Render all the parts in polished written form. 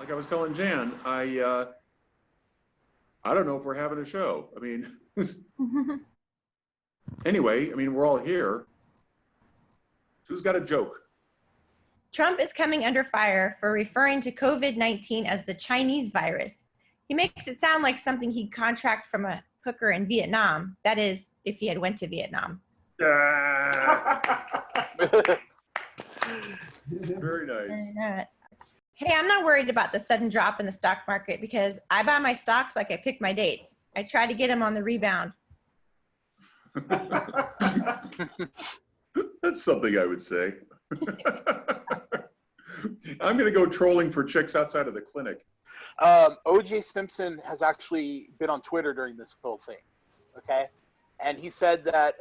like I was telling Jan, I don't know if we're having a show. I mean, anyway, I mean, we're all here. Who's got a joke? Trump is coming under fire for referring to COVID-19 as the Chinese virus. He makes it sound like something he'd contract from a hooker in Vietnam. That is, if he had went to Vietnam. Very nice. Hey, I'm not worried about the sudden drop in the stock market because I buy my stocks like I pick my dates. I try to get them on the rebound. That's something I would say. I'm going to go trolling for chicks outside of the clinic. O.J. Simpson has actually been on Twitter during this whole thing, okay? And he said that,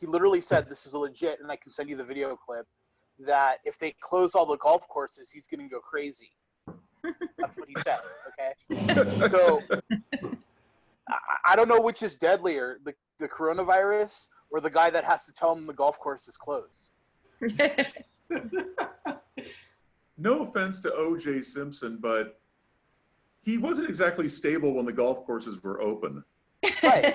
he literally said, this is legit, and I can send you the video clip, that if they close all the golf courses, he's going to go crazy. That's what he said, okay? So, I don't know which is deadlier, the coronavirus or the guy that has to tell him the golf course is closed. No offense to O.J. Simpson, but he wasn't exactly stable when the golf courses were open. Right.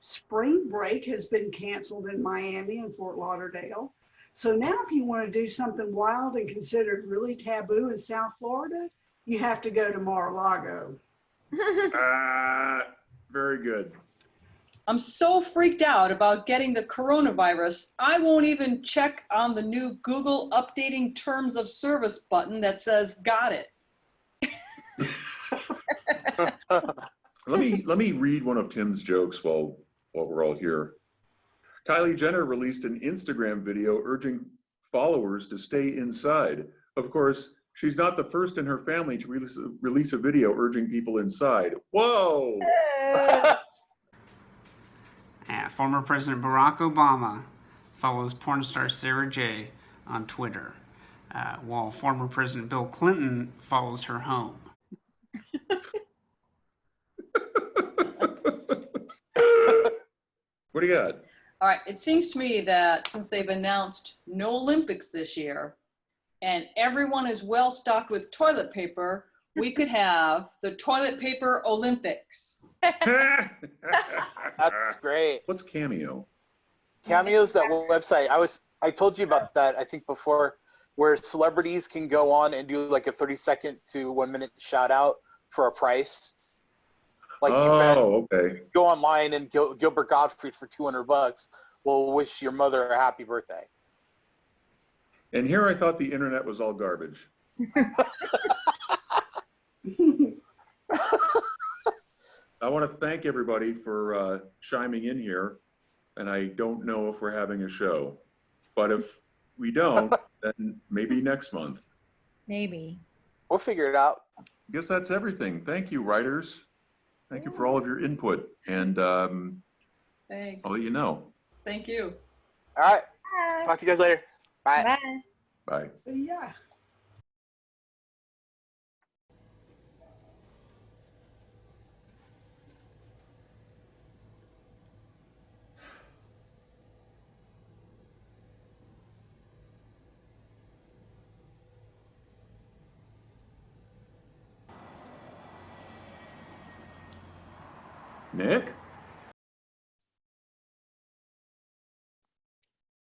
Spring break has been canceled in Miami and Fort Lauderdale. So now if you want to do something wild and considered really taboo in South Florida, you have to go to Mar-a-Lago. Very good. I'm so freaked out about getting the coronavirus, I won't even check on the new Google updating terms of service button that says, got it. Let me read one of Tim's jokes while we're all here. Kylie Jenner released an Instagram video urging followers to stay inside. Of course, she's not the first in her family to release a video urging people inside. Whoa! Former President Barack Obama follows porn star Sarah J. on Twitter, while former President Bill Clinton follows her home. What do you got? All right, it seems to me that since they've announced no Olympics this year and everyone is well stocked with toilet paper, we could have the toilet paper Olympics. That's great. What's Cameo? Cameo's that website. I told you about that, I think before, where celebrities can go on and do like a 30-second to 1 minute shout out for a price. Like okay. Go online and Gilbert Gottfried for $200 will wish your mother a happy birthday. And here I thought the internet was all garbage. I want to thank everybody for chiming in here, and I don't know if we're having a show, but if we don't, then maybe next month. Maybe. We'll figure it out. I guess that's everything. Thank you, writers. Thank you for all of your input, and Thanks. I'll let you know. Thank you. All right. Bye. Talk to you guys later. Bye. Bye. Bye. Yeah. Nick?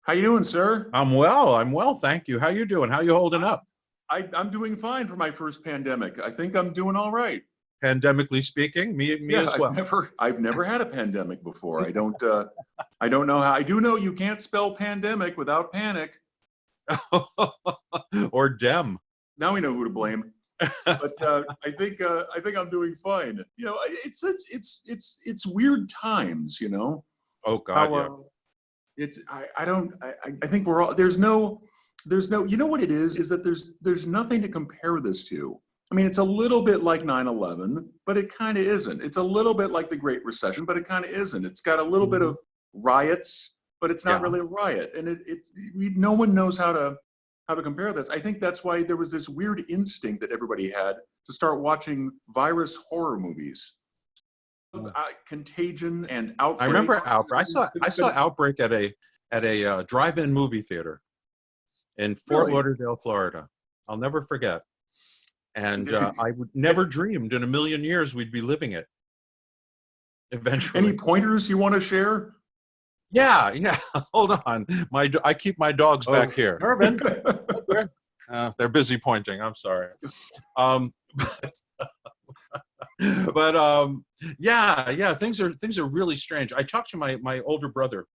How you doing, sir? I'm well, thank you. How you doing? How you holding up? I'm doing fine for my first pandemic. I think I'm doing all right. Pandemically speaking, me as well. I've never had a pandemic before. I don't know how. I do know you can't spell pandemic without panic. Or dem. Now we know who to blame. But I think I'm doing fine. You know, it's weird times. You know. Oh God, yeah. I think we're all there's no you know what it is that there's nothing to compare this to. I mean, it's a little bit like 9/11, but it kind of isn't. It's a little bit like the Great Recession, but it kind of isn't. It's got a little bit of riots, but it's not really a riot, and no one knows how to compare this. I think that's why there was this weird instinct that everybody had to start watching virus horror movies. Contagion and Outbreak. I remember Outbreak. I saw Outbreak at a drive-in movie theater in Fort Lauderdale, Florida. I'll never forget. And I would never dreamed in a million years we'd be living it eventually. Any pointers you want to share? Yeah. Hold on. I keep my dogs back here. Mervin, they're busy pointing. I'm sorry. But yeah. Things are really strange. I talked to my older brother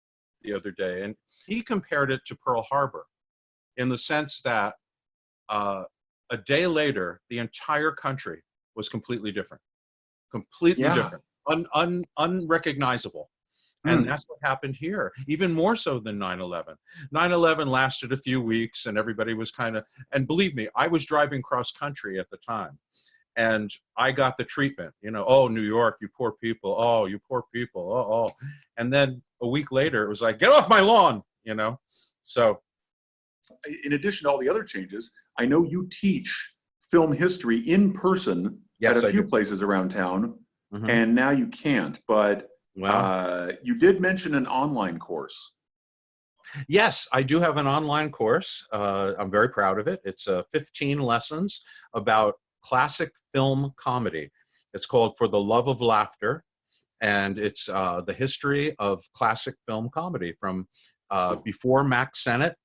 the other day, and he compared it to Pearl Harbor, in the sense that a day later, the entire country was completely different, different, unrecognizable. And that's what happened here, even more so than 9/11. 9/11 lasted a few weeks, and everybody was kind of, and believe me, I was driving cross country at the time, and I got the treatment, oh, New York, you poor people, oh, you poor people, oh. And then a week later, it was like, get off my lawn, So in addition to all the other changes, I know you teach film history in person at a few places around town, and now you can't, but you did mention an online course. Yes, I do have an online course. I'm very proud of it. It's 15 lessons about classic film comedy. It's called For the Love of Laughter, and it's the history of classic film comedy from before Mack Sennett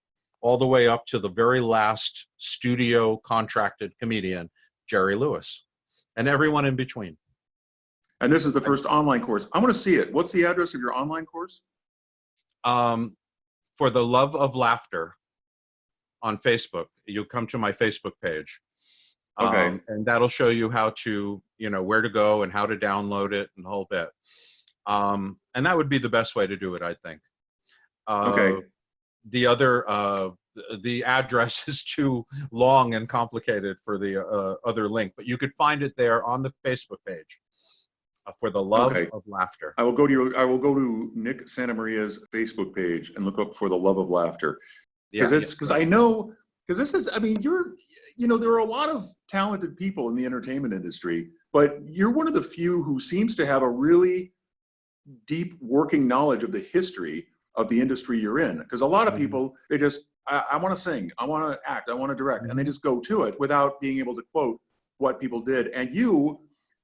all the way up to the very last studio contracted comedian, Jerry Lewis, and everyone in between. And this is the first online course. I want to see it. What's the address of your online course? For the Love of Laughter on Facebook. You'll come to my Facebook page. Okay. And that'll show you how to, where to go and how to download it and the whole bit. And that would be the best way to do it, I think. Okay. The other, the address is too long and complicated for the other link, but you could find it there on the Facebook page. For the Love of Laughter. I will go to Nick Santamaria's Facebook page and look up For the Love of Laughter. Because I know, because this is, I mean, there are a lot of talented people in the entertainment industry, but you're one of the few who seems to have a really deep working knowledge of the history of the industry you're in. Because a lot of people, they just, I want to sing, I want to act, I want to direct, and they just go to it without being able to quote what people did. And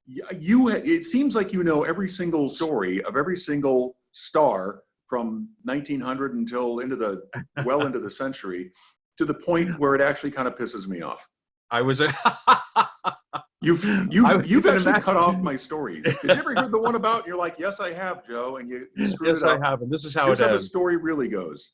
it seems like you know every single story of every single star from 1900 until into the century, to the point where it actually kind of pisses me off. You've actually cut off my stories. Have you ever heard the one about, you're like, yes, I have, Joe, and you screwed it up. Yes, I have, and this is how Here's it how ends. the story really goes.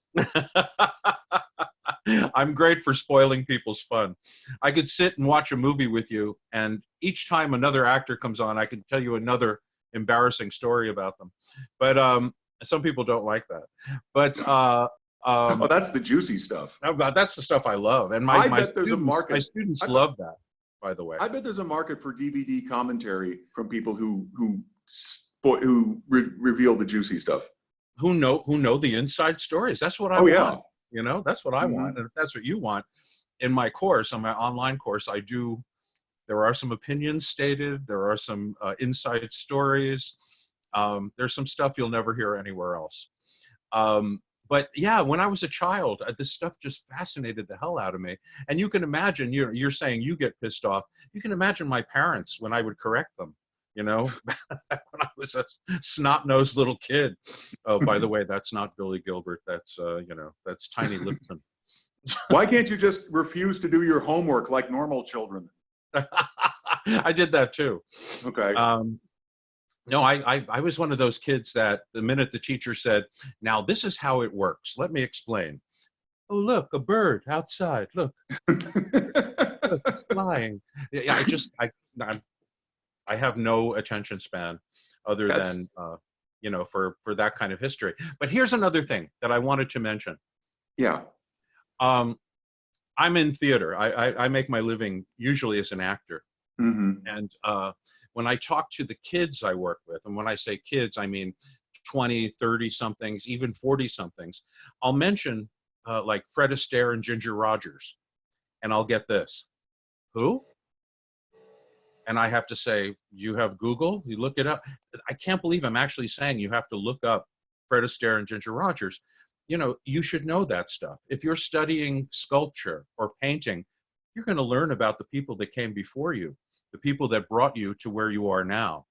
I'm great for spoiling people's fun. I could sit and watch a movie with you, and each time another actor comes on, I can tell you another embarrassing story about them. But some people don't like that. But oh, that's the juicy stuff. That's the stuff I love, and my students love that. By the way, I bet there's a market for DVD commentary from people who reveal the juicy stuff. Who know the inside stories. That's what I want. That's what I want. And if that's what you want, in my course, on my online course, there are some opinions stated. There are some inside stories. There's some stuff you'll never hear anywhere else. But yeah, when I was a child, this stuff just fascinated the hell out of me. And you can imagine, you're saying you get pissed off. You can imagine my parents when I would correct them, when I was a snot-nosed little kid. Oh, by the way, that's not Billy Gilbert. That's, that's Tiny Lipton. Why can't you just refuse to do your homework like normal children? I did that too. Okay. No, I was one of those kids that the minute the teacher said, now this is how it works, let me explain. Oh, look, a bird outside. Look, look, it's flying. I have no attention span other than, for that kind of history. But here's another thing that I wanted to mention. Yeah. I'm in theater. I make my living usually as an actor. Mm-hmm. And when I talk to the kids I work with, and when I say kids, I mean 20, 30-somethings, even 40-somethings, I'll mention like Fred Astaire and Ginger Rogers, and I'll get this. Who? And I have to say, you have Google? You look it up? I can't believe I'm actually saying you have to look up Fred Astaire and Ginger Rogers. You should know that stuff. If you're studying sculpture or painting, you're going to learn about the people that came before you, the people that brought you to where you are now.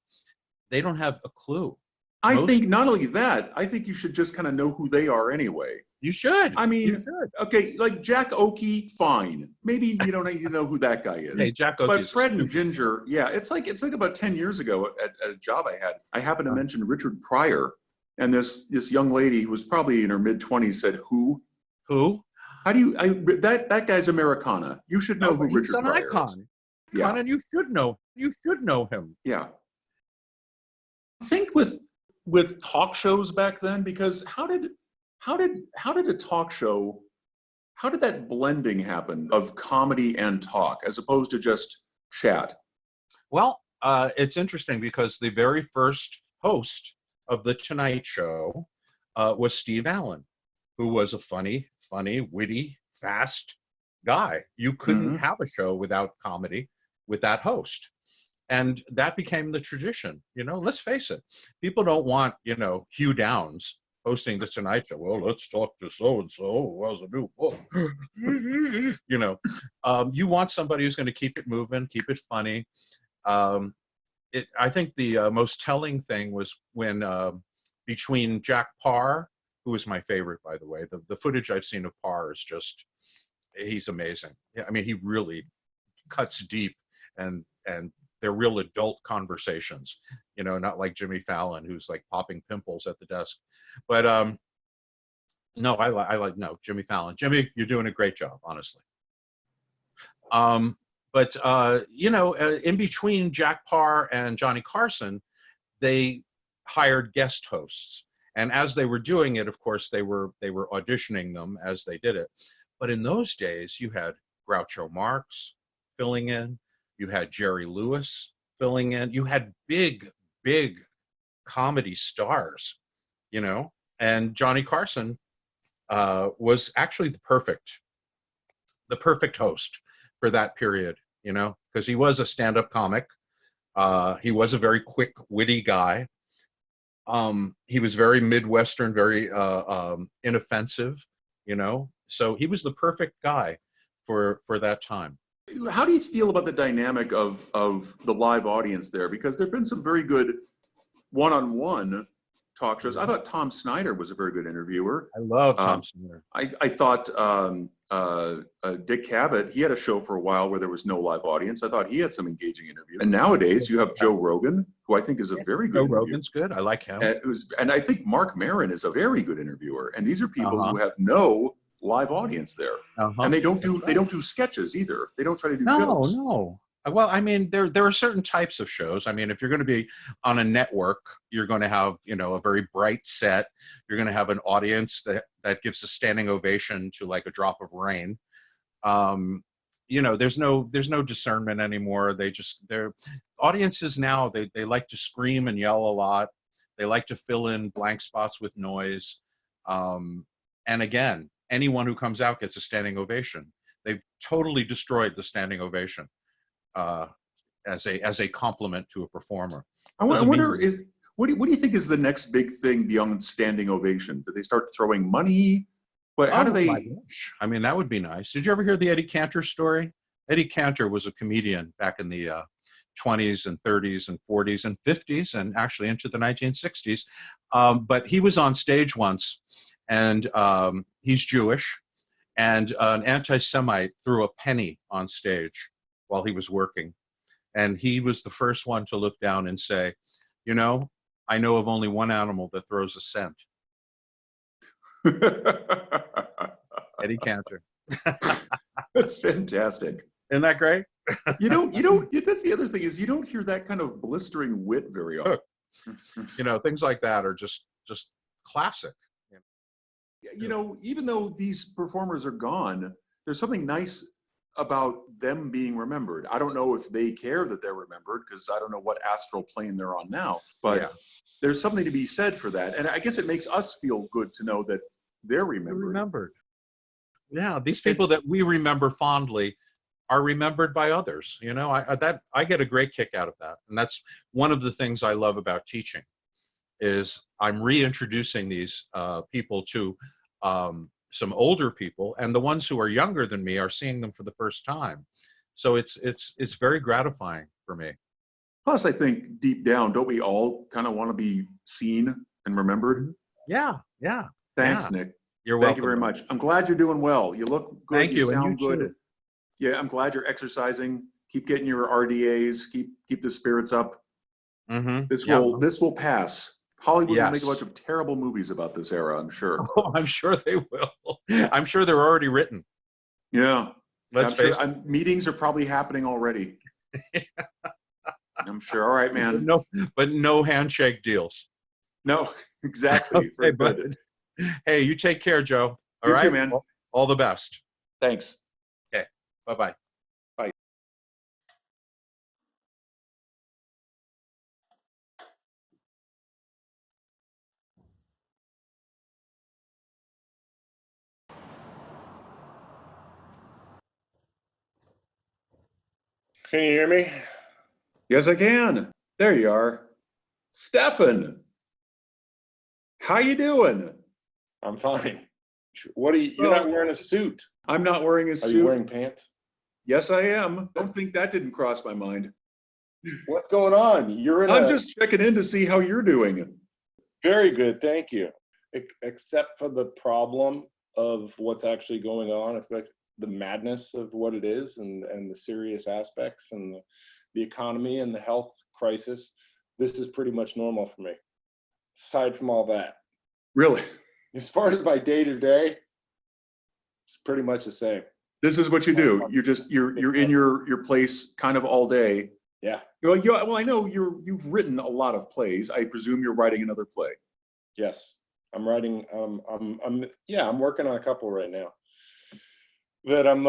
They don't have a clue. I think not only that, I think you should just kind of know who they are anyway. You should. I mean, you should. Okay, like Jack Oakey, fine. Maybe you don't need to know who that guy is. Hey, Jack Oakey. But Fred and Ginger, yeah, it's like about 10 years ago at a job I had. I happened to mention Richard Pryor, and this young lady who was probably in her mid-20s said, "Who? Who? How do you? That guy's Americana. You should know who Richard Pryor is." He's an icon. Yeah, and you should know. You should know him. Yeah. I think with talk shows back then, because how did a talk show, how did that blending happen of comedy and talk as opposed to just chat? Well, it's interesting because the very first host of The Tonight Show was Steve Allen, who was a funny, witty, fast guy. You couldn't have a show without comedy with that host. And that became the tradition. Let's face it. People don't want, Hugh Downs hosting The Tonight Show. Well, let's talk to so-and-so who has a new book. You want somebody who's going to keep it moving, keep it funny. I think the most telling thing was when between Jack Parr, who is my favorite, by the way, the footage I've seen of Parr is just, he's amazing. Yeah, I mean, he really cuts deep and they're real adult conversations, not like Jimmy Fallon, who's like popping pimples at the desk. But no, I like Jimmy Fallon. Jimmy, you're doing a great job, honestly. But in between Jack Parr and Johnny Carson, they hired guest hosts. And as they were doing it, of course, they were auditioning them as they did it. But in those days, you had Groucho Marx filling in. You had Jerry Lewis filling in. You had big comedy stars, and Johnny Carson was actually the perfect host for that period, because he was a stand-up comic. He was a very quick, witty guy. He was very Midwestern, very inoffensive, so he was the perfect guy for that time. How do you feel about the dynamic of the live audience there? Because there've been some very good one-on-one talk shows. I thought Tom Snyder was a very good interviewer. I love Tom Snyder. I thought Dick Cavett, he had a show for a while where there was no live audience. I thought he had some engaging interviews. And nowadays you have Joe Rogan, who I think is a very good interviewer. Rogan's good. I like him. And I think Mark Maron is a very good interviewer. And these are people who have no live audience there, and they don't do sketches either. They don't try to do jokes. No. Well, I mean, there are certain types of shows. I mean, if you're going to be on a network, you're going to have a very bright set. You're going to have an audience that gives a standing ovation to like a drop of rain. There's no discernment anymore. Their audiences now they like to scream and yell a lot. They like to fill in blank spots with noise. And again, anyone who comes out gets a standing ovation. They've totally destroyed the standing ovation as a compliment to a performer. I wonder, what do you think is the next big thing beyond standing ovation? Do they start throwing money? But how do they? My gosh. I mean, that would be nice. Did you ever hear the Eddie Cantor story? Eddie Cantor was a comedian back in the 20s and 30s and 40s and 50s and actually into the 1960s. But he was on stage once. And he's Jewish, and an anti-Semite threw a penny on stage while he was working. And he was the first one to look down and say, I know of only one animal that throws a cent. Eddie Cantor. That's fantastic. Isn't that great? You don't, that's the other thing is you don't hear that kind of blistering wit very often. Things like that are just classic. Even though these performers are gone, there's something nice about them being remembered. I don't know if they care that they're remembered because I don't know what astral plane they're on now, but there's something to be said for that. And I guess it makes us feel good to know that they're remembered. Yeah, these people that we remember fondly are remembered by others. I get a great kick out of that. And that's one of the things I love about teaching. Is I'm reintroducing these people to some older people, and the ones who are younger than me are seeing them for the first time. So it's very gratifying for me. Plus, I think deep down, don't we all kind of want to be seen and remembered? Yeah. Thanks, Yeah. Nick. You're welcome. Thank you very much. I'm glad you're doing well. You look good. Thank you. Sound And you good. too. Yeah, I'm glad you're exercising. Keep getting your RDAs. Keep the spirits up. Mm-hmm. This will pass. Hollywood will make a Yes. bunch of terrible movies about this era, I'm sure. Oh, I'm sure they will. I'm sure they're already written. Yeah. Let's face it. Meetings are probably happening already. I'm sure. All right, man. But no handshake deals. No, exactly. Okay, but hey, you take care, Joe. All You right, too, man. All the best. Thanks. Okay. Bye-bye. Bye. Can you hear me? Yes, I can. There you are. Stefan. How you doing? I'm fine. What are you? You're not wearing a suit. I'm not wearing a Are suit. you wearing pants? Yes, I am. Don't think that didn't cross my mind. What's going on? You're in I'm just checking in to see how you're doing. Very good, thank you. Except for the problem of what's actually going on, expect the madness of what it is and the serious aspects and the economy and the health crisis. This is pretty much normal for me. Aside from all that. Really? As far as my day-to-day, it's pretty much the same. This is what you do. You're in your place kind of all day. Yeah. Well, I know you've written a lot of plays. I presume you're writing another play. Yes, I'm writing. I'm working on a couple right now that I'm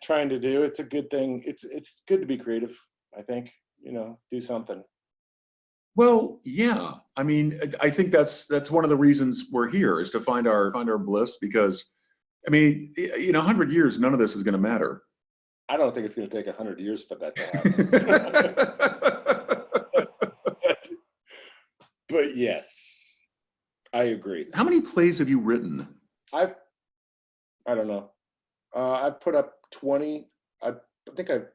trying to do. It's a good thing. It's good to be creative. I think, do something. Well, yeah. I mean, I think that's one of the reasons we're here, is to find our bliss, because, I mean, 100 years, none of this is going to matter. I don't think it's going to take 100 years for that to happen. But yes, I agree. How many plays have you written? I don't know. I've put up 20. I think I've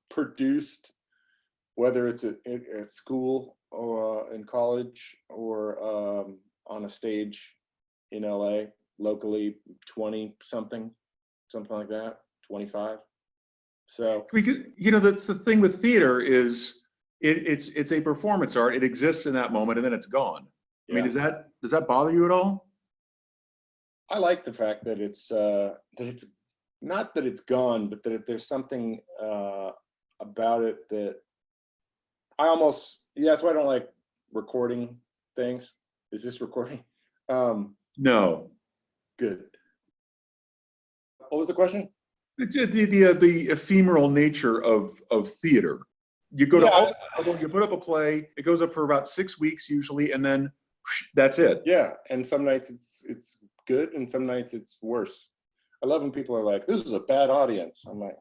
produced, whether it's at school or in college or on a stage in LA, locally, 20 something like that, 25. So, because that's the thing with theater, is it's a performance art. It exists in that moment and then it's gone. Yeah. I mean, does that bother you at all? I like the fact that it's not that it's gone, but that there's something about it that that's why I don't like recording things. Is this recording? No. Good. What was the question? The ephemeral nature of theater. You go to you put up a play, it goes up for about 6 weeks usually, and then that's it. Yeah, and some nights it's good, and some nights it's worse. I love when people are like, "This is a bad audience." I'm like,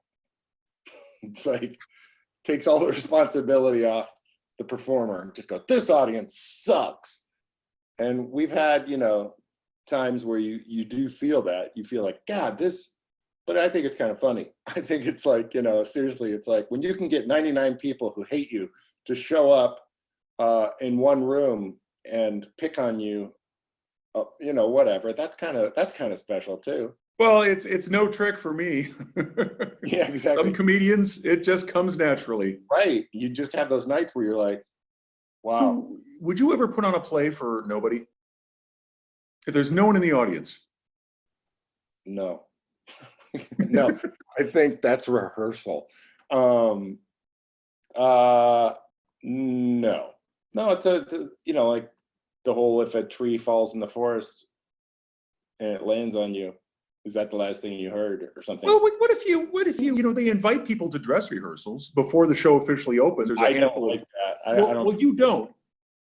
it's like takes all the responsibility off the performer and just go, "This audience sucks." And we've had times where you do feel that, you feel like, God, this. But I think it's kind of funny. I think it's like, seriously, it's like when you can get 99 people who hate you to show up in one room and pick on you, whatever. That's kind of special too. Well, it's no trick for me. Yeah, exactly. Some comedians, it just comes naturally. Right. You just have those nights where you're like, wow. Would you ever put on a play for nobody? If there's no one in the audience? No. No, I think that's rehearsal. No, it's like the whole, if a tree falls in the forest and it lands on you, is that the last thing you heard or something? Well, what if you they invite people to dress rehearsals before the show officially opens? There's a handful don't like that. I don't. Well, you don't.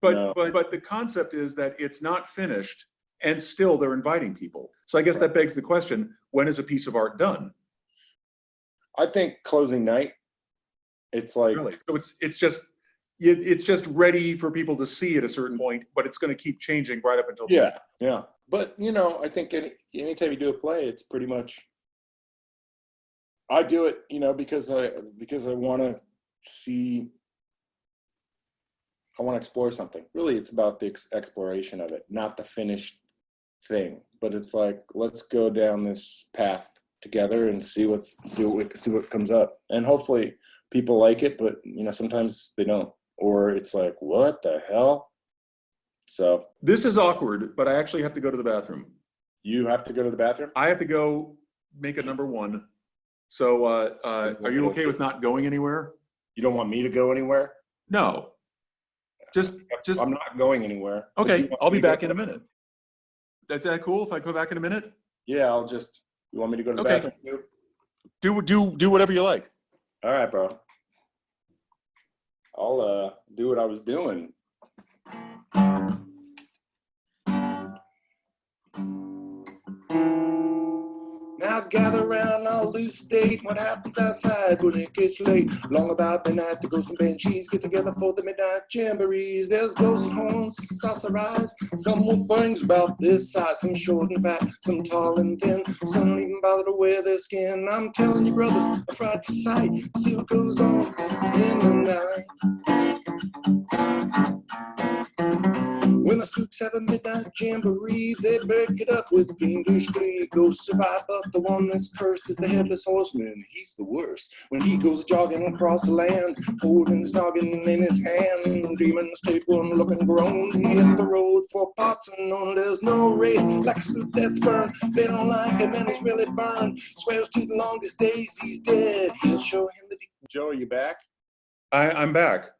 But No. but the concept is that it's not finished, and still they're inviting people. So I guess that begs the question: when is a piece of art done? I think closing night. It's like, really. So it's just ready for people to see at a certain point, but it's going to keep changing right up until yeah. But I think anytime you do a play, it's pretty much I do it, because I want to see. I want to explore something. Really, it's about the exploration of it, not the finished thing. But it's like, let's go down this path together and see what comes up. And hopefully people like it, but sometimes they don't, or it's like, what the hell? So this is awkward, but I actually have to go to the bathroom. You have to go to the bathroom? I have to go make a number one. So are you okay with not going anywhere? You don't want me to go anywhere? No. Just I'm not going anywhere. Okay, I'll be back in a minute. Is that cool if I go back in a minute? Yeah, you want me to go to the bathroom too? Do whatever you like. All right, bro. I'll do what I was doing. Now gather round, I'll lose state. What happens outside when it gets late? Long about midnight, the ghosts and banshees get together for the midnight jamborees. There's ghosts and horns, saucer eyes. Some with things about this size, some short and fat, some tall and thin. Some don't even bother to wear their skin. I'm telling you, brothers, a frightful sight. See what goes on in the night. When the spooks have a midnight jamboree, they break it up with fiendish glee. Ghosts survive, but the one that's cursed is the headless horseman. He's the worst. When he goes jogging across the land, holding his noggin in his hand, demons take one look and groan. Hit the road for parts unknown. There's no race like a spook that's burned. They don't like him and he's really burned. Swears to the longest days he's dead. He'll show him the. Joe, are you back? I'm back.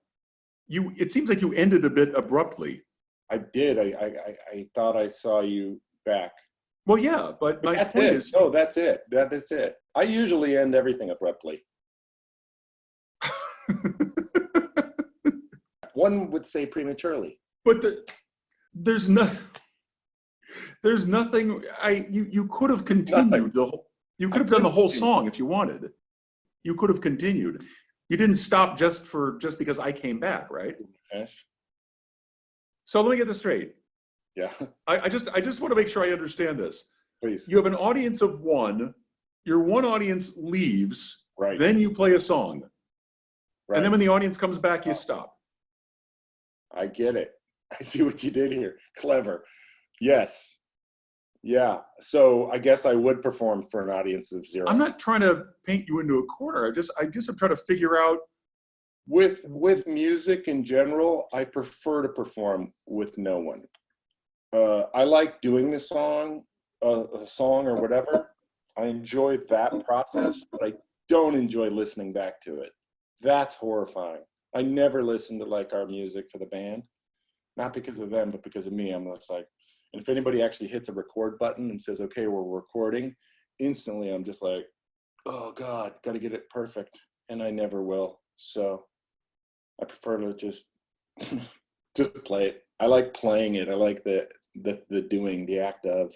It seems like you ended a bit abruptly. I did. I thought I saw you back. Well, yeah, but my that's point it. is. No, that's it. That's it. I usually end everything abruptly. One would say prematurely. But there's nothing. You could have continued you could have done the whole song if you wanted. You could have continued. You didn't stop just because I came back, right? Finish. So let me get this straight. Yeah. I just want to make sure I understand this. Please. You have an audience of one. Your one audience leaves. Right. Then you play a song. Right. And then when the audience comes back, you stop. I get it. I see what you did here. Clever. Yes. Yeah. So I guess I would perform for an audience of 0. I'm not trying to paint you into a corner. I guess I'm trying to figure out. With music in general, I prefer to perform with no one. I like doing the song, a song or whatever. I enjoy that process, but I don't enjoy listening back to it. That's horrifying. I never listen to like our music for the band, not because of them, but because of me. I'm just like, and if anybody actually hits a record button and says, "Okay, we're recording," instantly I'm just like, "Oh God, got to get it perfect," and I never will. So I prefer to just play it. I like playing it. I like the doing, the act of.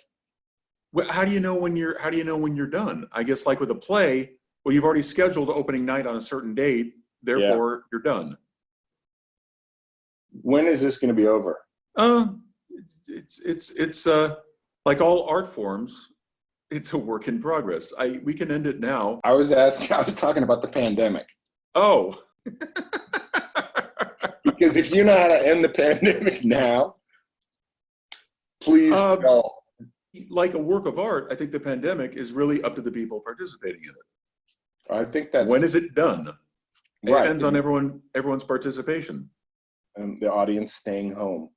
Well, how do you know when you're done? I guess like with a play, well, you've already scheduled opening night on a certain date, therefore you're done. When is this going to be over? It's like all art forms, it's a work in progress. We can end it now. I was talking about the pandemic. Oh. Because if you know how to end the pandemic now, please tell. Like a work of art, I think the pandemic is really up to the people participating in it. I think that's. When is it done? It Right. depends on everyone's participation. And the audience staying home,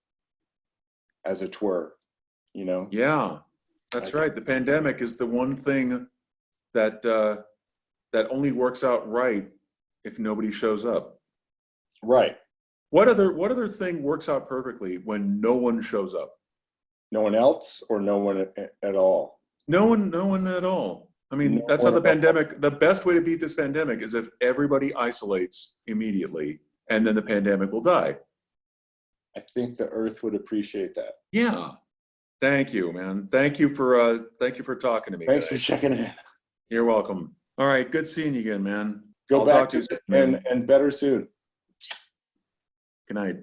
as it were, Yeah, that's right. The pandemic is the one thing that only works out right if nobody shows up. Right. What other thing works out perfectly when no one shows up? No one else, or no one at all? No one at all. I mean, No that's how one the at all. pandemic. The best way to beat this pandemic is if everybody isolates immediately, and then the pandemic will die. I think the earth would appreciate that. Yeah. Thank you, man. Thank you for talking to me. Thanks today. for checking in. You're welcome. All right. Good seeing you again, man. Go I'll back talk to you soon. and better soon. Good night.